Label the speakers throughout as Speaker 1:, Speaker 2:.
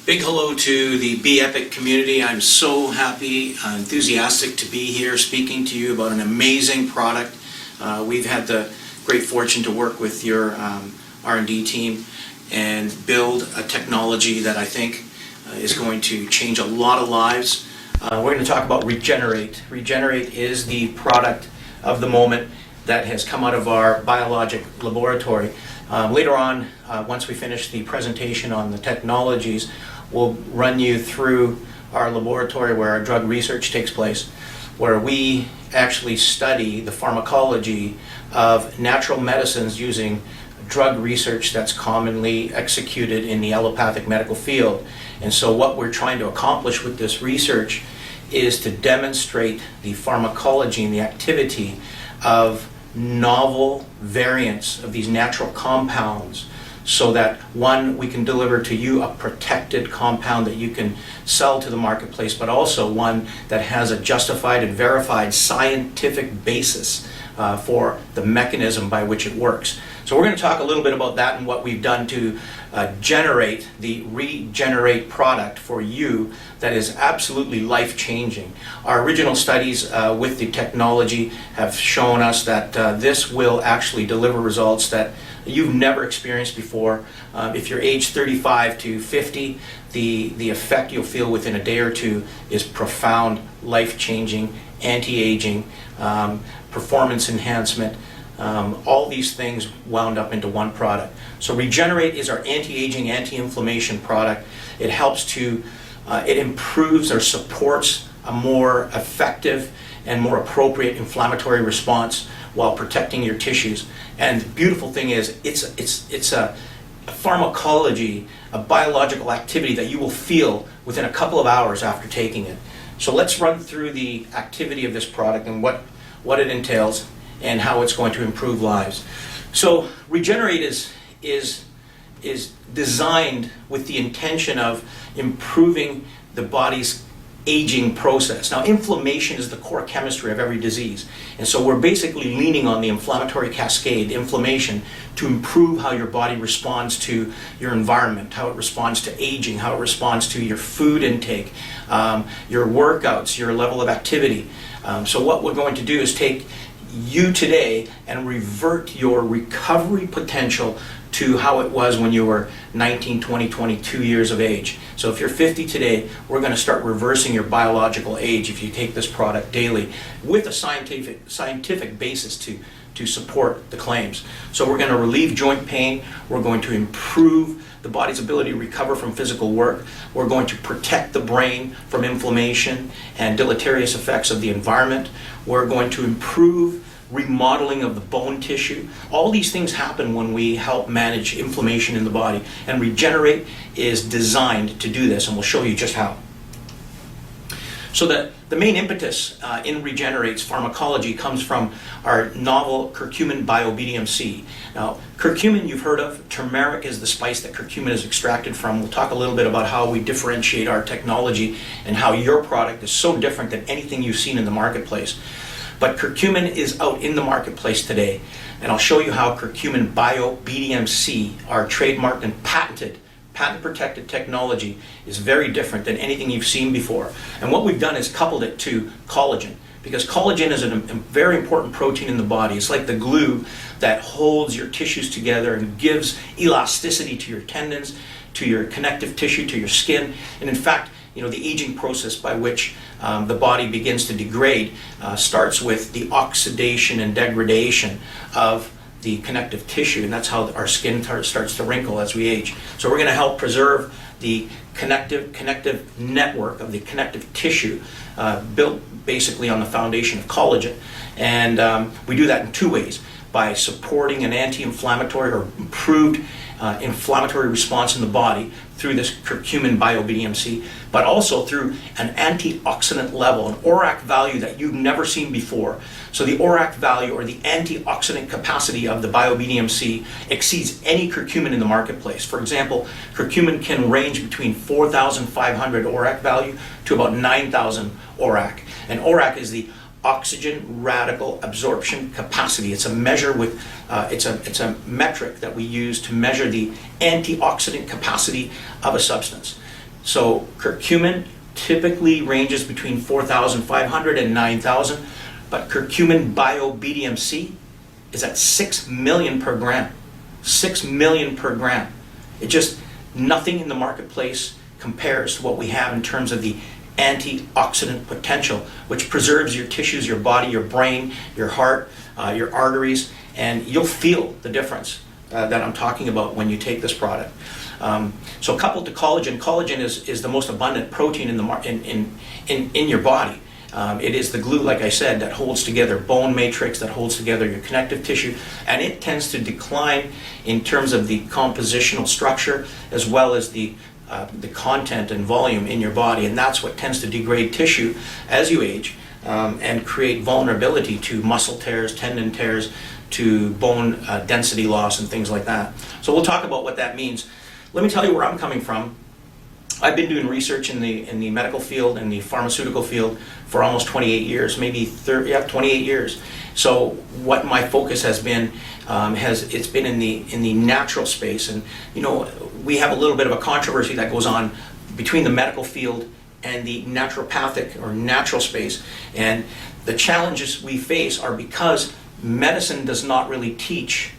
Speaker 1: Big hello to the Be Epic community. I'm so happy, enthusiastic to be here speaking to you about an amazing product. We've had the great fortune to work with your R&D team and build a technology that I think is going to change a lot of lives. We're going to talk about REGENER8. REGENER8 is the product of the moment that has come out of our biologic laboratory. Later on, once we finish the presentation on the technologies, we'll run you through our laboratory where our drug research takes place, where we actually study the pharmacology of natural medicines using drug research that's commonly executed in the allopathic medical field. And so what we're trying to accomplish with this research is to demonstrate the pharmacology and the activity of novel variants of these natural compounds, so that, one, we can deliver to you a protected compound that you can sell to the marketplace, but also one that has a justified and verified scientific basis for the mechanism by which it works. So we're going to talk a little bit about that and what we've done to generate the REGENER8 product for you that is absolutely life-changing. Our original studies with the technology have shown us that this will actually deliver results that you've never experienced before. If you're age 35 to 50, the effect you'll feel within a day or two is profound, life-changing, anti-aging, performance enhancement. All these things wound up into one product. So REGENER8 is our anti-aging, anti-inflammation product. It helps to, it improves or supports a more effective and more appropriate inflammatory response while protecting your tissues. And the beautiful thing is, it's a pharmacology, a biological activity that you will feel within a couple of hours after taking it. So let's run through the activity of this product and what it entails and how it's going to improve lives. So REGENER8 is designed with the intention of improving the body's aging process. Now, inflammation is the core chemistry of every disease, and so we're basically leaning on the inflammatory cascade, inflammation, to improve how your body responds to your environment, how it responds to aging, how it responds to your food intake, your workouts, your level of activity. So what we're going to do is take you today and revert your recovery potential to how it was when you were 19, 20, 22 years of age. So if you're 50 today, we're going to start reversing your biological age if you take this product daily with a scientific basis to support the claims. So we're going to relieve joint pain, we're going to improve the body's ability to recover from physical work, we're going to protect the brain from inflammation and deleterious effects of the environment, we're going to improve remodeling of the bone tissue. All these things happen when we help manage inflammation in the body, and REGENER8 is designed to do this, and we'll show you just how. So the main impetus in REGENER8's pharmacology comes from our novel curcumin bio-BDMC. Now, curcumin you've heard of. Turmeric is the spice that curcumin is extracted from. We'll talk a little bit about how we differentiate our technology and how your product is so different than anything you've seen in the marketplace. But curcumin is out in the marketplace today, and I'll show you how curcumin bio-BDMC, our trademarked and patent-protected technology, is very different than anything you've seen before. And what we've done is coupled it to collagen, because collagen is a very important protein in the body. It's like the glue that holds your tissues together and gives elasticity to your tendons, to your connective tissue, to your skin. And in fact, you know, the aging process by which the body begins to degrade starts with the oxidation and degradation of the connective tissue, and that's how our skin starts to wrinkle as we age. So we're going to help preserve the connective network of the connective tissue built basically on the foundation of collagen. And we do that in two ways: by supporting an anti-inflammatory or improved inflammatory response in the body through this curcumin bio-BDMC, but also through an antioxidant level, an ORAC value that you've never seen before. So the ORAC value, or the antioxidant capacity of the bio-BDMC, exceeds any curcumin in the marketplace. For example, curcumin can range between 4,500 ORAC value to about 9,000 ORAC. And ORAC is the oxygen radical absorption capacity. It's a measure with, it's a metric that we use to measure the antioxidant capacity of a substance. So curcumin typically ranges between 4,500 and 9,000, but curcumin bio-BDMC is at 6 million per gram. 6 million per gram. It just, nothing in the marketplace compares to what we have in terms of the antioxidant potential, which preserves your tissues, your body, your brain, your heart, your arteries, and you'll feel the difference that I'm talking about when you take this product. So coupled to collagen, collagen is the most abundant protein in your body. It is the glue, like I said, that holds together bone matrix, that holds together your connective tissue, and it tends to decline in terms of the compositional structure as well as the content and volume in your body, and that's what tends to degrade tissue as you age and create vulnerability to muscle tears, tendon tears, to bone density loss and things like that. So we'll talk about what that means. Let me tell you where I'm coming from. I've been doing research in the medical field and the pharmaceutical field for almost 28 years, maybe 28 years. So what my focus has been, it's been in the natural space, and you know, we have a little bit of a controversy that goes on between the medical field and the naturopathic or natural space, and the challenges we face are because medicine does not really teach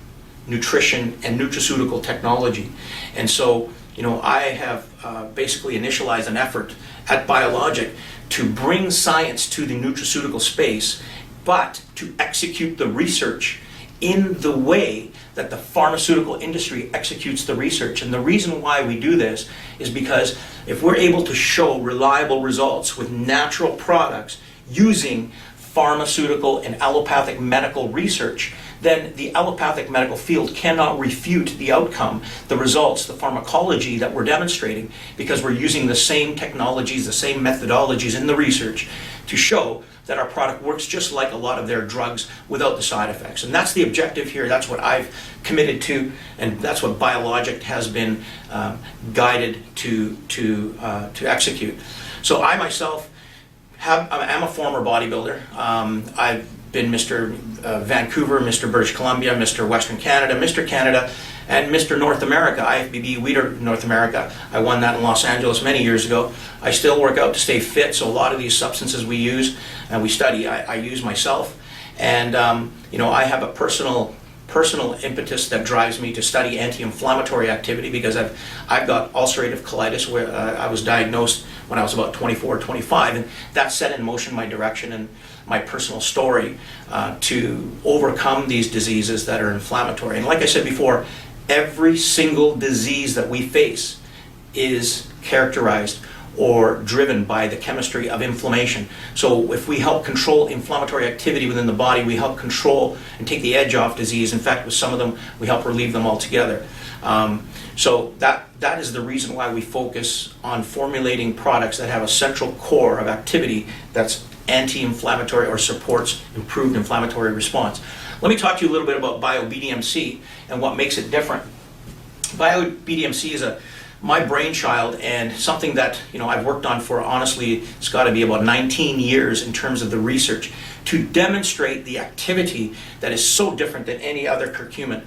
Speaker 1: nutrition and nutraceutical technology. And so, you know, I have basically initialized an effort at Biologic to bring science to the nutraceutical space, but to execute the research in the way that the pharmaceutical industry executes the research. And the reason why we do this is because if we're able to show reliable results with natural products using pharmaceutical and allopathic medical research, then the allopathic medical field cannot refute the outcome, the results, the pharmacology that we're demonstrating, because we're using the same technologies, the same methodologies in the research to show that our product works just like a lot of their drugs without the side effects. And that's the objective here. That's what I've committed to, and that's what Biologic has been guided to execute. So I myself I'm a former bodybuilder. I've been Mr. Vancouver, Mr. British Columbia, Mr. Western Canada, and Mr. North America, IFBB Weider North America. I won that in Los Angeles many years ago. I still work out to stay fit, so a lot of these substances we use and we study, I use myself. And you know, I have a personal impetus that drives me to study anti-inflammatory activity because I've got ulcerative colitis, where I was diagnosed when I was about 24 or 25, and that set in motion my direction and my personal story to overcome these diseases that are inflammatory. And like I said before, every single disease that we face is characterized or driven by the chemistry of inflammation. So if we help control inflammatory activity within the body, we help control and take the edge off disease. In fact, with some of them, we help relieve them altogether. So that is the reason why we focus on formulating products that have a central core of activity that's anti-inflammatory or supports improved inflammatory response. Let me talk to you a little bit about bio-BDMC and what makes it different. Bio-BDMC is my brainchild and something that, you know, I've worked on for, honestly, it's got to be about 19 years in terms of the research to demonstrate the activity that is so different than any other curcumin.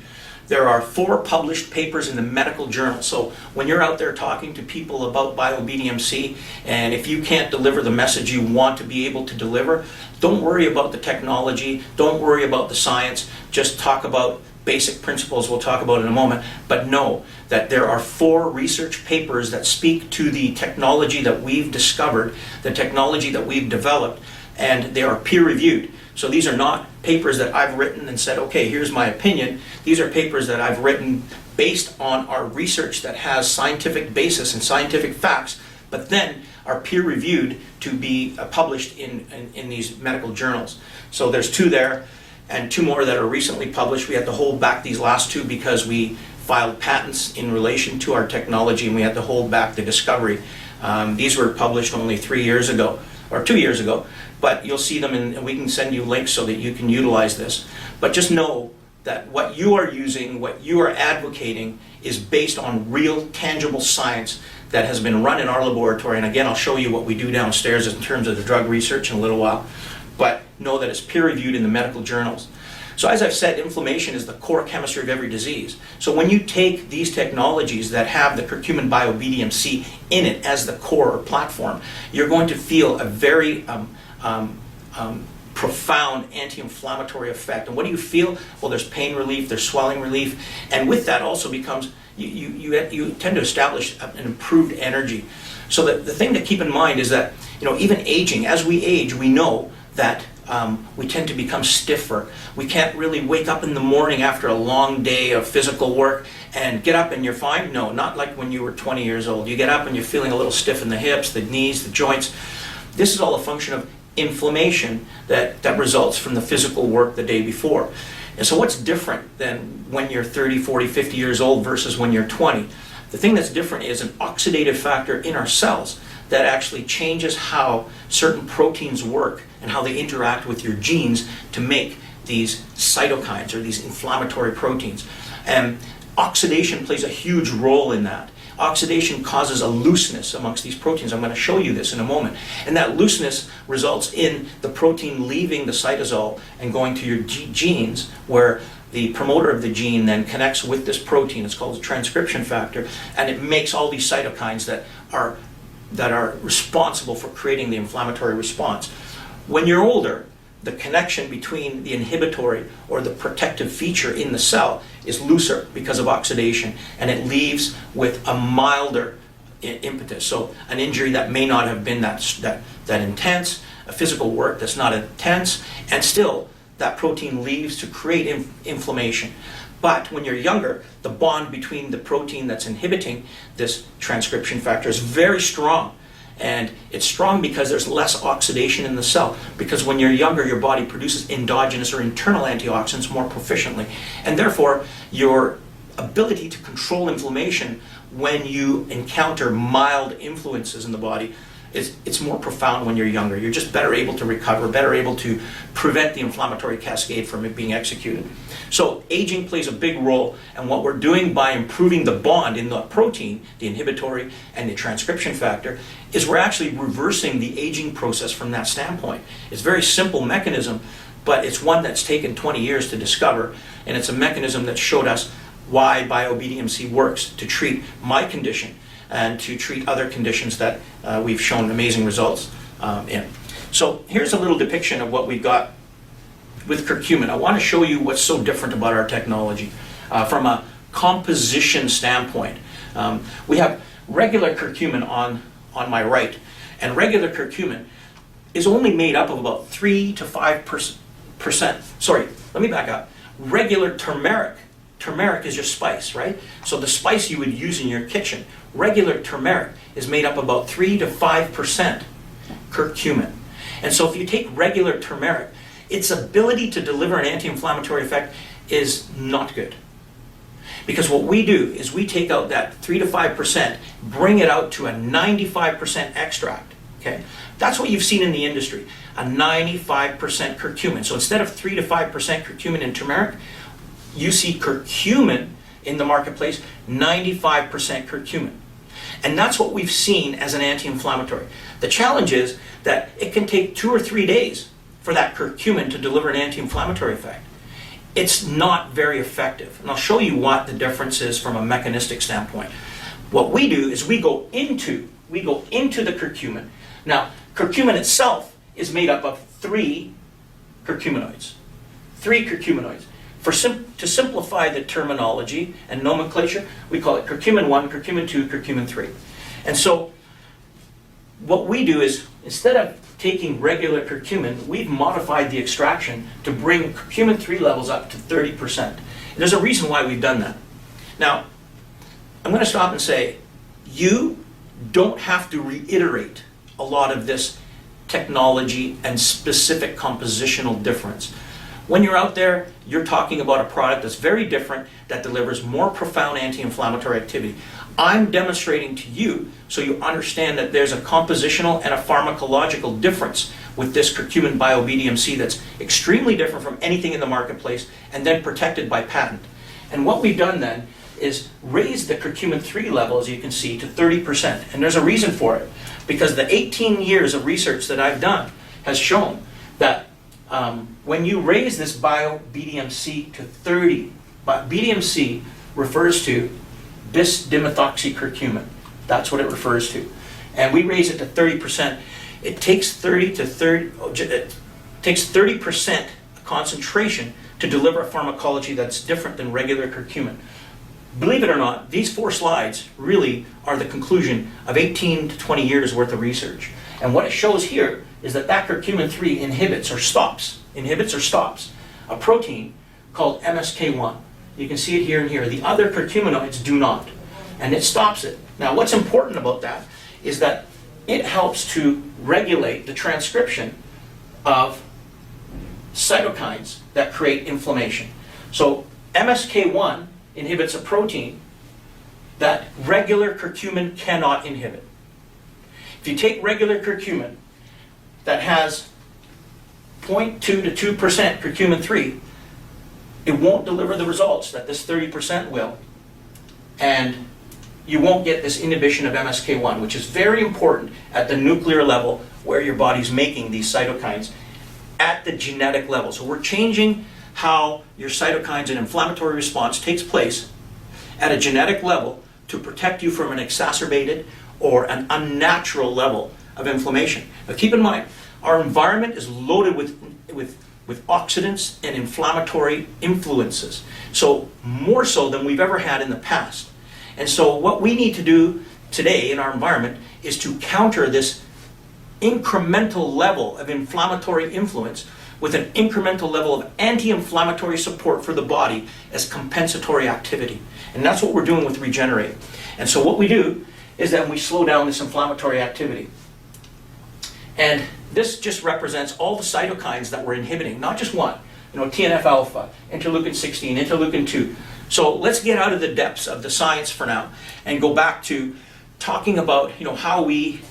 Speaker 1: There are 4 published papers in the medical journal. So when you're out there talking to people about bio-BDMC, and if you can't deliver the message you want to be able to deliver, don't worry about the technology, don't worry about the science, just talk about basic principles we'll talk about in a moment, but know that there are 4 research papers that speak to the technology that we've discovered, the technology that we've developed, and they are peer-reviewed. So these are not papers that I've written and said, okay, here's my opinion. These are papers that I've written based on our research that has scientific basis and scientific facts, but then are peer-reviewed to be published in these medical journals. So there's 2 there, and 2 more that are recently published. We had to hold back these last 2 because we filed patents in relation to our technology, and we had to hold back the discovery. These were published only 3 years ago, or 2 years ago, but you'll see them, and we can send you links so that you can utilize this. But just know that what you are using, what you are advocating, is based on real, tangible science that has been run in our laboratory. And again, I'll show you what we do downstairs in terms of the drug research in a little while. But know that it's peer-reviewed in the medical journals. So as I've said, inflammation is the core chemistry of every disease. So when you take these technologies that have the curcumin bio-BDMC in it as the core or platform, you're going to feel a very profound anti-inflammatory effect. And what do you feel? Well, there's pain relief, there's swelling relief, and with that also becomes, you tend to establish an improved energy. So the thing to keep in mind is that, even aging, as we age, we know that we tend to become stiffer. We can't really wake up in the morning after a long day of physical work and get up and you're fine. No, not like when you were 20 years old. You get up and you're feeling a little stiff in the hips, the knees, the joints. This is all a function of inflammation that results from the physical work the day before. And so what's different than when you're 30, 40, 50 years old versus when you're 20? The thing that's different is an oxidative factor in our cells that actually changes how certain proteins work and how they interact with your genes to make these cytokines or these inflammatory proteins. And oxidation plays a huge role in that. Oxidation causes a looseness amongst these proteins. I'm going to show you this in a moment. And that looseness results in the protein leaving the cytosol and going to your genes, where the promoter of the gene then connects with this protein. It's called a transcription factor, and it makes all these cytokines that are responsible for creating the inflammatory response. When you're older, the connection between the inhibitory or the protective feature in the cell is looser because of oxidation, and it leaves with a milder impetus. So an injury that may not have been that intense, a physical work that's not intense, and still that protein leaves to create inflammation. But when you're younger, the bond between the protein that's inhibiting this transcription factor is very strong. And it's strong because there's less oxidation in the cell. Because when you're younger, your body produces endogenous or internal antioxidants more proficiently. And therefore, your ability to control inflammation when you encounter mild influences in the body it's more profound when you're younger. You're just better able to recover, better able to prevent the inflammatory cascade from it being executed. So aging plays a big role, and what we're doing by improving the bond in the protein, the inhibitory and the transcription factor, is we're actually reversing the aging process from that standpoint. It's a very simple mechanism, but it's one that's taken 20 years to discover, and it's a mechanism that showed us why bio-BDMC works to treat my condition and to treat other conditions that we've shown amazing results in. So here's a little depiction of what we've got with curcumin. I want to show you what's so different about our technology from a composition standpoint. We have regular curcumin on my right, and regular curcumin is only made up of about 3 to 5%. Sorry, let me back up. Regular turmeric. Turmeric is your spice, right? So the spice you would use in your kitchen. Regular turmeric is made up about 3 to 5% curcumin. And so if you take regular turmeric, its ability to deliver an anti-inflammatory effect is not good. Because what we do is we take out that 3 to 5%, bring it out to a 95% extract. Okay? That's what you've seen in the industry, a 95% curcumin. So instead of 3 to 5% curcumin in turmeric, you see curcumin in the marketplace, 95% curcumin. And that's what we've seen as an anti-inflammatory. The challenge is that it can take 2 or 3 days for that curcumin to deliver an anti-inflammatory effect. It's not very effective. And I'll show you what the difference is from a mechanistic standpoint. What we do is we go into the curcumin. Now, curcumin itself is made up of 3 curcuminoids. 3 curcuminoids. To simplify the terminology and nomenclature, we call it curcumin 1, curcumin 2, curcumin 3. And so what we do is, instead of taking regular curcumin, we've modified the extraction to bring curcumin 3 levels up to 30%. And there's a reason why we've done that. Now, I'm going to stop and say, you don't have to reiterate a lot of this technology and specific compositional difference. When you're out there, you're talking about a product that's very different, that delivers more profound anti-inflammatory activity. I'm demonstrating to you so you understand that there's a compositional and a pharmacological difference with this curcumin bio-BDMC that's extremely different from anything in the marketplace and then protected by patent. And what we've done then is raise the curcumin 3 level, as you can see, to 30%. And there's a reason for it, because the 18 years of research that I've done has shown that
Speaker 2: when you raise this bio-BDMC to 30, but BDMC refers to bis-dimethoxycurcumin. That's what it refers to. And we raise it to 30%. It takes 30% concentration to deliver a pharmacology that's different than regular curcumin. Believe it or not, these 4 slides really are the conclusion of 18 to 20 years worth of research. And what it shows here is that curcumin 3 inhibits or stops a protein called MSK1. You can see it here and here. The other curcuminoids do not. And it stops it. Now what's important about that is that it helps to regulate the transcription of cytokines that create inflammation. So MSK1 inhibits a protein that regular curcumin cannot inhibit. If you take regular curcumin that has 0.2 to 2% curcumin 3, it won't deliver the results that this 30% will, and you won't get this inhibition of MSK1, which is very important at the nuclear level where your body's making these cytokines at the genetic level. So we're changing how your cytokines and inflammatory response takes place at a genetic level to protect you from an exacerbated or an unnatural level of inflammation. But keep in mind, our environment is loaded with oxidants and inflammatory influences. So more so than we've ever had in the past. And so what we need to do today in our environment is to counter this incremental level of inflammatory influence with an incremental level of anti-inflammatory support for the body as compensatory activity. And that's what we're doing with REGENER8. And so what we do is that we slow down this inflammatory activity. And this just represents all the cytokines that we're inhibiting, not just one. TNF-alpha, interleukin-16, interleukin-2. So let's get out of the depths of the science for now and go back to talking about how we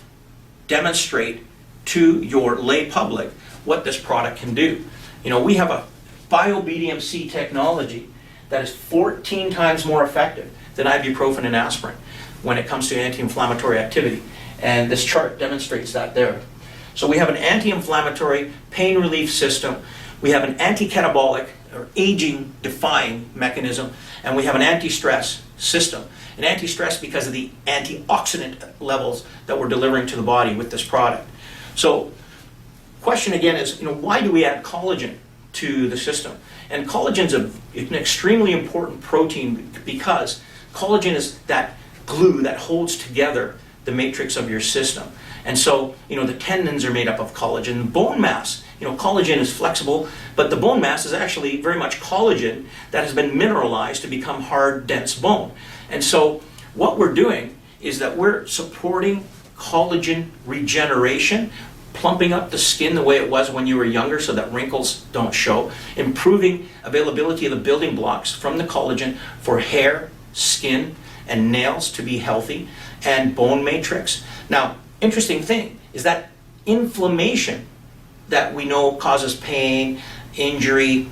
Speaker 2: demonstrate to your lay public what this product can do. We have a bio-BDMC technology that is 14 times more effective than ibuprofen and aspirin when it comes to anti-inflammatory activity. And this chart demonstrates that there. So we have an anti-inflammatory pain relief system, we have an anti-catabolic or aging-defying mechanism, and we have an anti-stress system. An anti-stress because of the antioxidant levels that we're delivering to the body with this product. So question again is, why do we add collagen to the system? And collagen's an extremely important protein because collagen is that glue that holds together the matrix of your system. And so, the tendons are made up of collagen. Bone mass, collagen is flexible, but the bone mass is actually very much collagen that has been mineralized to become hard, dense bone. And so what we're doing is that we're supporting collagen regeneration, plumping up the skin the way it was when you were younger so that wrinkles don't show, improving availability of the building blocks from the collagen for hair, skin, and nails to be healthy, and bone matrix. Now, interesting thing is that inflammation that we know causes pain, injury,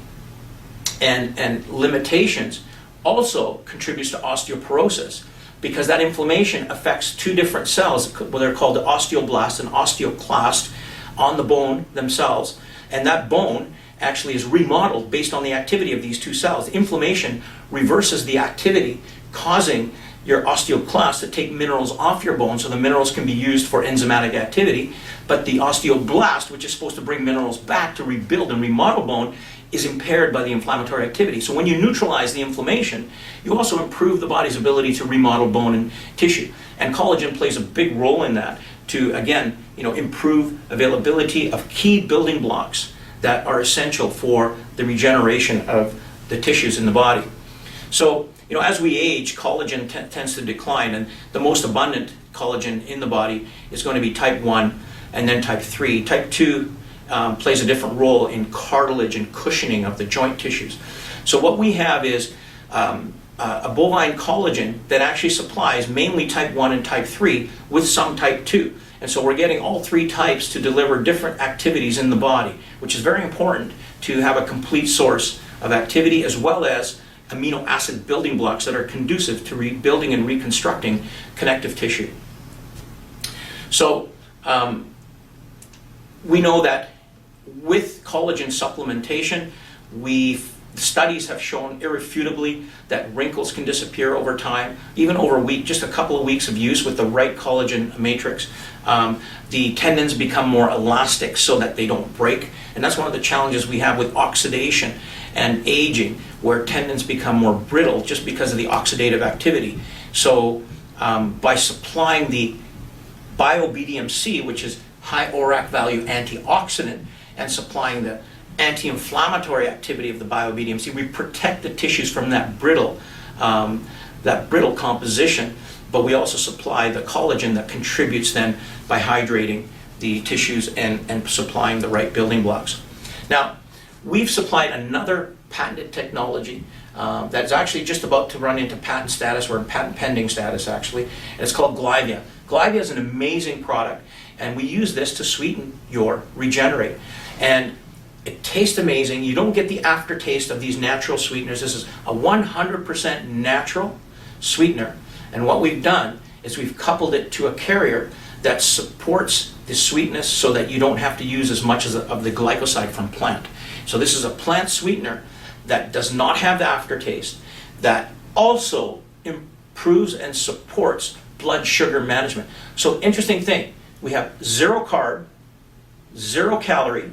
Speaker 2: and limitations also contributes to osteoporosis because that inflammation affects 2 different cells. They're called the osteoblast and osteoclast on the bone themselves, and that bone actually is remodeled based on the activity of these 2 cells. Inflammation reverses the activity, causing your osteoclast to take minerals off your bone so the minerals can be used for enzymatic activity, but the osteoblast, which is supposed to bring minerals back to rebuild and remodel bone, is impaired by the inflammatory activity. So when you neutralize the inflammation, you also improve the body's ability to remodel bone and tissue. And collagen plays a big role in that to, again, improve availability of key building blocks that are essential for the regeneration of the tissues in the body. So, as we age, collagen tends to decline, and the most abundant collagen in the body is going to be type 1 and then type 3. Type 2 plays a different role in cartilage and cushioning of the joint tissues. So what we have is a bovine collagen that actually supplies mainly type 1 and type 3 with some type 2. And so we're getting all 3 types to deliver different activities in the body, which is very important to have a complete source of activity as well as amino acid building blocks that are conducive to rebuilding and reconstructing connective tissue. So we know that with collagen supplementation, studies have shown irrefutably that wrinkles can disappear over time, even over a week, just a couple of weeks of use with the right collagen matrix. The tendons become more elastic so that they don't break. And that's one of the challenges we have with oxidation and aging, where tendons become more brittle just because of the oxidative activity. So by supplying the bio-BDMC, which is high ORAC value antioxidant, and supplying the anti-inflammatory activity of the bio-BDMC, we protect the tissues from that brittle composition, but we also supply the collagen that contributes then by hydrating the tissues and supplying the right building blocks. Now, we've supplied another patented technology that's actually just about to run into patent status, or patent pending status actually, and it's called Glyvia. Glyvia is an amazing product, and we use this to sweeten your Regenerate. And it tastes amazing. You don't get the aftertaste of these natural sweeteners. This is a 100% natural sweetener. And what we've done is we've coupled it to a carrier that supports the sweetness so that you don't have to use as much of the glycoside from plant. So this is a plant sweetener that does not have the aftertaste, that also improves and supports blood sugar management. So interesting thing, we have 0 carb, 0 calorie,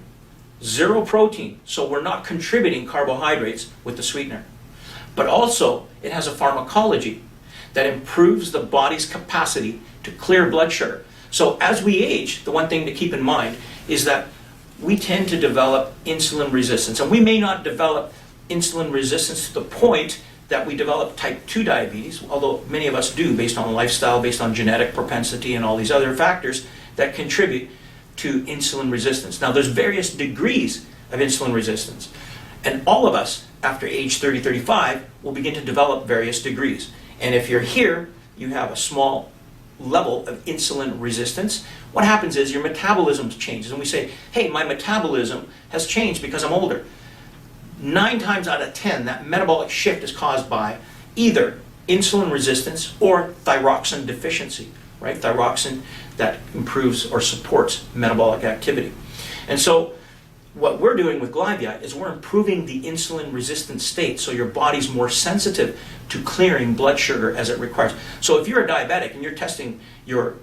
Speaker 2: 0 protein, so we're not contributing carbohydrates with the sweetener. But also, it has a pharmacology that improves the body's capacity to clear blood sugar. So as we age, the one thing to keep in mind is that we tend to develop insulin resistance. And we may not develop insulin resistance to the point that we develop type 2 diabetes, although many of us do based on lifestyle, based on genetic propensity and all these other factors that contribute to insulin resistance. Now, there's various degrees of insulin resistance, and all of us after age 30, 35 will begin to develop various degrees. And if you're here, you have a small level of insulin resistance. What happens is your metabolism changes, and we say, hey, my metabolism has changed because I'm older. 9 times out of 10, that metabolic shift is caused by either insulin resistance or thyroxine deficiency, right? Thyroxine that improves or supports metabolic activity. And so what we're doing with Glyvia is we're improving the insulin resistant state so your body's more sensitive to clearing blood sugar as it requires. So if you're a diabetic and you're testing your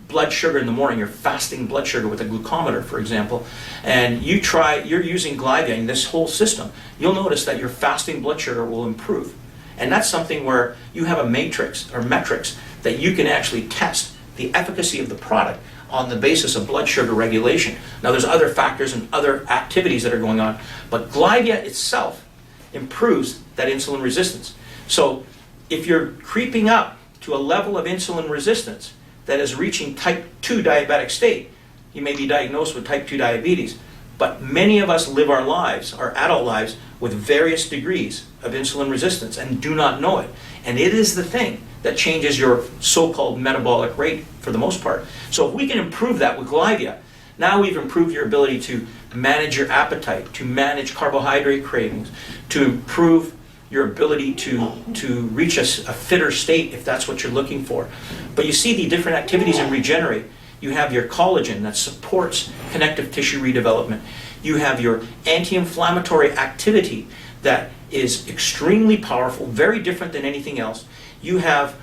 Speaker 2: blood sugar in the morning, you're fasting blood sugar with a glucometer, for example, and you're using Glyvia in this whole system, you'll notice that your fasting blood sugar will improve. And that's something where you have a matrix or metrics that you can actually test the efficacy of the product on the basis of blood sugar regulation. Now there's other factors and other activities that are going on, but Glyvia itself improves that insulin resistance. So if you're creeping up to a level of insulin resistance that is reaching type 2 diabetic state, you may be diagnosed with type 2 diabetes. But many of us live our lives, our adult lives, with various degrees of insulin resistance and do not know it. And it is the thing that changes your so-called metabolic rate for the most part. So if we can improve that with Glyvia, now we've improved your ability to manage your appetite, to manage carbohydrate cravings, to improve your ability to reach a fitter state if that's what you're looking for. But you see the different activities in Regenerate. You have your collagen that supports connective tissue redevelopment. You have your anti-inflammatory activity that is extremely powerful, very different than anything else. You have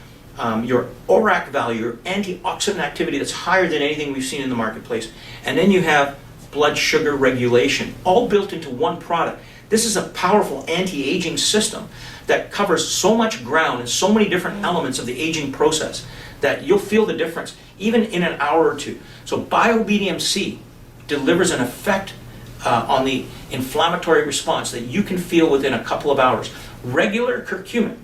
Speaker 2: your ORAC value, your antioxidant activity that's higher than anything we've seen in the marketplace. And then you have blood sugar regulation, all built into one product. This is a powerful anti-aging system that covers so much ground and so many different elements of the aging process that you'll feel the difference even in an hour or two. So bio-BDMC delivers an effect on the inflammatory response that you can feel within a couple of hours. Regular curcumin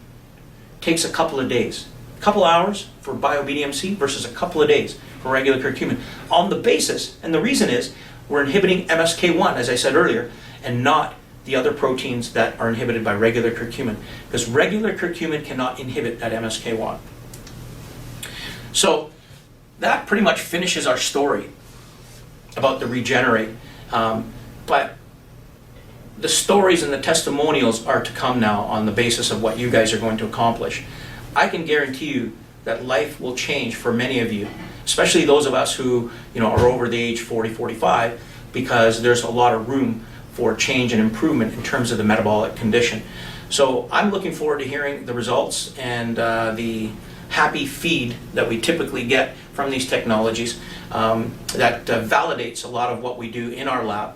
Speaker 2: takes a couple of days. A couple hours for bio-BDMC versus a couple of days for regular curcumin. On the basis, and the reason is, we're inhibiting MSK1, as I said earlier, and not the other proteins that are inhibited by regular curcumin, because regular curcumin cannot inhibit that MSK1. So that pretty much finishes our story about the Regenerate. But the stories and the testimonials are to come now on the basis of what you guys are going to accomplish. I can guarantee you that life will change for many of you, especially those of us who are over the age 40, 45. because there's a lot of room for change and improvement in terms of the metabolic condition. So I'm looking forward to hearing the results and the happy feed that we typically get from these technologies that validates a lot of what we do in our lab